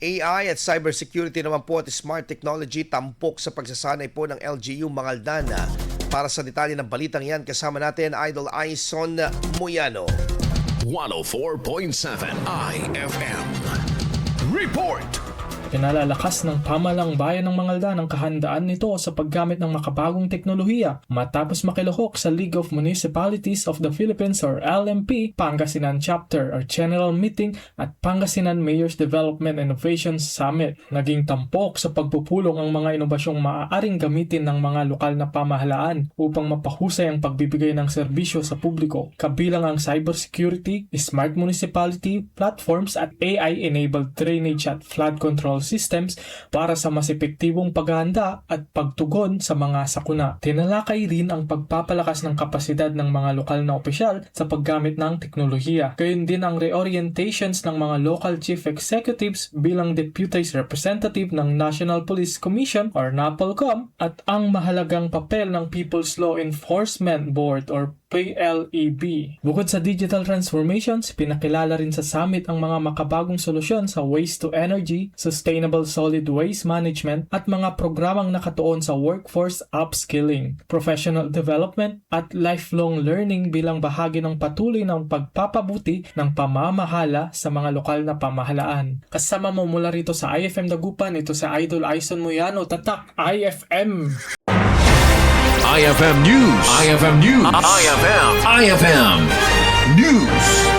AI at cybersecurity naman po at smart technology tampok sa pagsasanay po ng LGU Mangaldan. Para sa detalye ng balitang yan, kasama natin Idol Aison Moyano. 104.7 IFM Report. Pinalalakas ng pamahalang bayan ng Mangaldan ang kahandaan nito sa paggamit ng makabagong teknolohiya matapos makilahok sa League of Municipalities of the Philippines or LMP, Pangasinan Chapter or General Meeting at Pangasinan Mayor's Development Innovation Summit. Naging tampok sa pagpupulong ang mga inobasyong maaaring gamitin ng mga lokal na pamahalaan upang mapahusay ang pagbibigay ng serbisyo sa publiko, kabilang ang cybersecurity, smart municipality, platforms at AI-enabled drainage at flood control systems para sa mas epektibong paghahanda at pagtugon sa mga sakuna. Tinalakay rin ang pagpapalakas ng kapasidad ng mga lokal na opisyal sa paggamit ng teknolohiya. Gayon din ang reorientations ng mga local chief executives bilang deputies representative ng National Police Commission or NAPOLCOM at ang mahalagang papel ng People's Law Enforcement Board or PLEB. Bukod sa digital transformations, pinakilala rin sa summit ang mga makabagong solusyon sa waste to energy, sustainable solid waste management at mga programang nakatuon sa workforce upskilling, professional development at lifelong learning bilang bahagi ng patuloy ng pagpapabuti ng pamamahala sa mga lokal na pamahalaan. Kasama mo mula rito sa IFM Dagupan, ito sa Idol Aison Moyano, Tatak IFM! IFM News. IFM News. IFM News.